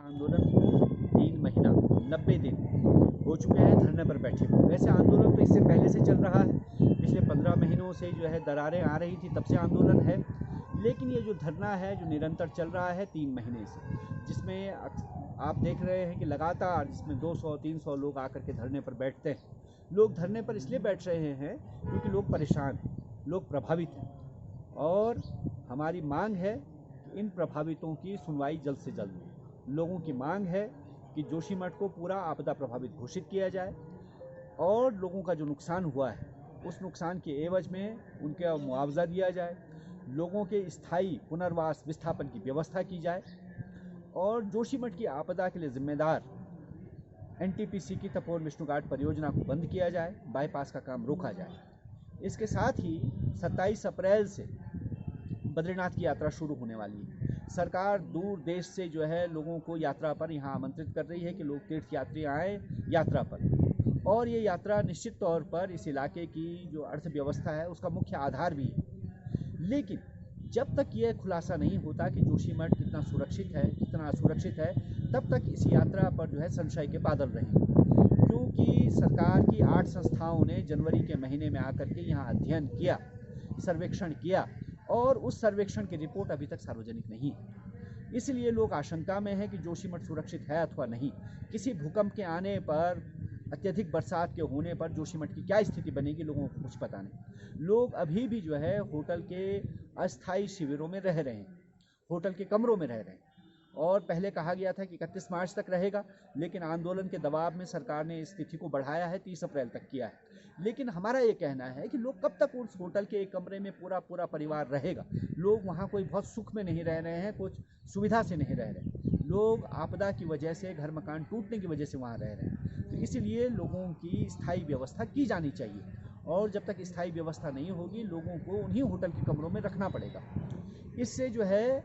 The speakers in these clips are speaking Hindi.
आंदोलन को 3 महीना 90 दिन हो चुके हैं धरने पर बैठे हुए। वैसे आंदोलन तो इससे पहले से चल रहा है, पिछले 15 महीनों से जो है दरारें आ रही थी, तब से आंदोलन है। लेकिन ये जो धरना है जो निरंतर चल रहा है 3 महीने से, जिसमें आप देख रहे हैं कि लगातार जिसमें 200-300 लोग आकर के धरने पर बैठते हैं। लोग धरने पर इसलिए बैठ रहे हैं क्योंकि लोग परेशान हैं, लोग प्रभावित हैं, और हमारी मांग है कि इन प्रभावितों की सुनवाई जल्द से जल्द हो। लोगों की मांग है कि जोशीमठ को पूरा आपदा प्रभावित घोषित किया जाए और लोगों का जो नुकसान हुआ है उस नुकसान के एवज में उनका मुआवजा दिया जाए, लोगों के स्थायी पुनर्वास विस्थापन की व्यवस्था की जाए और जोशीमठ की आपदा के लिए जिम्मेदार एनटीपीसी की तपोवन विष्णु घाट परियोजना को बंद किया जाए, बाईपास का काम रोका जाए। इसके साथ ही 27 अप्रैल से बद्रीनाथ की यात्रा शुरू होने वाली है। सरकार दूर देश से जो है लोगों को यात्रा पर यहाँ आमंत्रित कर रही है कि लोग तीर्थ यात्री आएँ यात्रा पर, और ये यात्रा निश्चित तौर पर इस इलाके की जो अर्थव्यवस्था है उसका मुख्य आधार भी है। लेकिन जब तक यह खुलासा नहीं होता कि जोशीमठ कितना सुरक्षित है कितना असुरक्षित है, तब तक इस यात्रा पर जो है संशय के बादल रहेंगे। क्योंकि सरकार की 8 संस्थाओं ने जनवरी के महीने में आकर के यहाँ अध्ययन किया, सर्वेक्षण किया, और उस सर्वेक्षण की रिपोर्ट अभी तक सार्वजनिक नहीं है। इसलिए लोग आशंका में हैं कि जोशीमठ सुरक्षित है अथवा नहीं। किसी भूकंप के आने पर, अत्यधिक बरसात के होने पर जोशीमठ की क्या स्थिति बनेगी, लोगों को कुछ पता नहीं। लोग अभी भी जो है होटल के अस्थायी शिविरों में रह रहे हैं, होटल के कमरों में रह रहे हैं, और पहले कहा गया था कि 31 मार्च तक रहेगा, लेकिन आंदोलन के दबाव में सरकार ने इस तिथि को बढ़ाया है, 30 अप्रैल तक किया है। लेकिन हमारा ये कहना है कि लोग कब तक उस होटल के एक कमरे में पूरा परिवार रहेगा। लोग वहाँ कोई बहुत सुख में नहीं रह रहे हैं, कुछ सुविधा से नहीं रह रहे। लोग आपदा की वजह से, घर मकान टूटने की वजह से वहाँ रह रहे हैं। तो इसलिए लोगों की स्थायी व्यवस्था की जानी चाहिए, और जब तक स्थायी व्यवस्था नहीं होगी लोगों को उन्हीं होटल के कमरों में रखना पड़ेगा। इससे जो है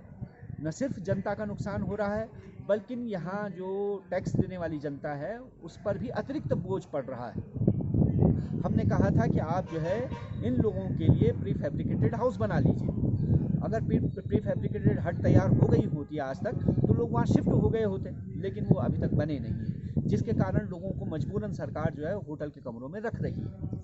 न सिर्फ जनता का नुकसान हो रहा है, बल्कि यहाँ जो टैक्स देने वाली जनता है उस पर भी अतिरिक्त बोझ पड़ रहा है। हमने कहा था कि आप जो है इन लोगों के लिए प्री फैब्रिकेटेड हाउस बना लीजिए। अगर प्री फैब्रिकेटेड हट तैयार हो गई होती आज तक तो लोग वहाँ शिफ्ट हो गए होते, लेकिन वो अभी तक बने नहीं है, जिसके कारण लोगों को मजबूरन सरकार जो है होटल के कमरों में रख रही है।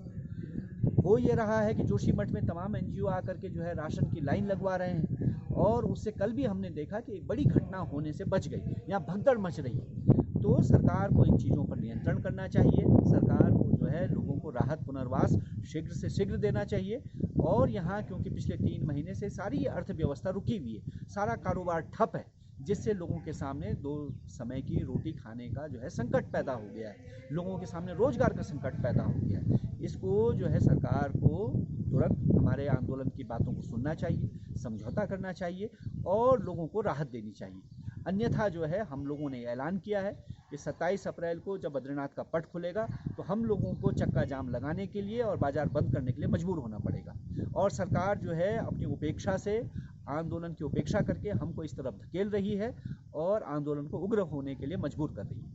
हो ये रहा है कि जोशीमठ में तमाम एनजीओ आकर के जो है राशन की लाइन लगवा रहे हैं, और उससे कल भी हमने देखा कि एक बड़ी घटना होने से बच गई, यहाँ भगदड़ मच रही है। तो सरकार को इन चीज़ों पर नियंत्रण करना चाहिए, सरकार को जो है लोगों को राहत पुनर्वास शीघ्र से शीघ्र देना चाहिए। और यहाँ क्योंकि पिछले 3 महीने से सारी अर्थव्यवस्था रुकी हुई है, सारा कारोबार ठप है, जिससे लोगों के सामने 2 समय की रोटी खाने का जो है संकट पैदा हो गया है, लोगों के सामने रोजगार का संकट पैदा हो गया है। इसको जो है सरकार को तुरंत हमारे आंदोलन की बातों को सुनना चाहिए, समझौता करना चाहिए और लोगों को राहत देनी चाहिए। अन्यथा जो है हम लोगों ने ऐलान किया है कि 27 अप्रैल को जब बद्रीनाथ का पट खुलेगा तो हम लोगों को चक्का जाम लगाने के लिए और बाजार बंद करने के लिए मजबूर होना पड़ेगा। और सरकार जो है अपनी उपेक्षा से, आंदोलन की उपेक्षा करके हमको इस तरफ धकेल रही है और आंदोलन को उग्र होने के लिए मजबूर कर रही है।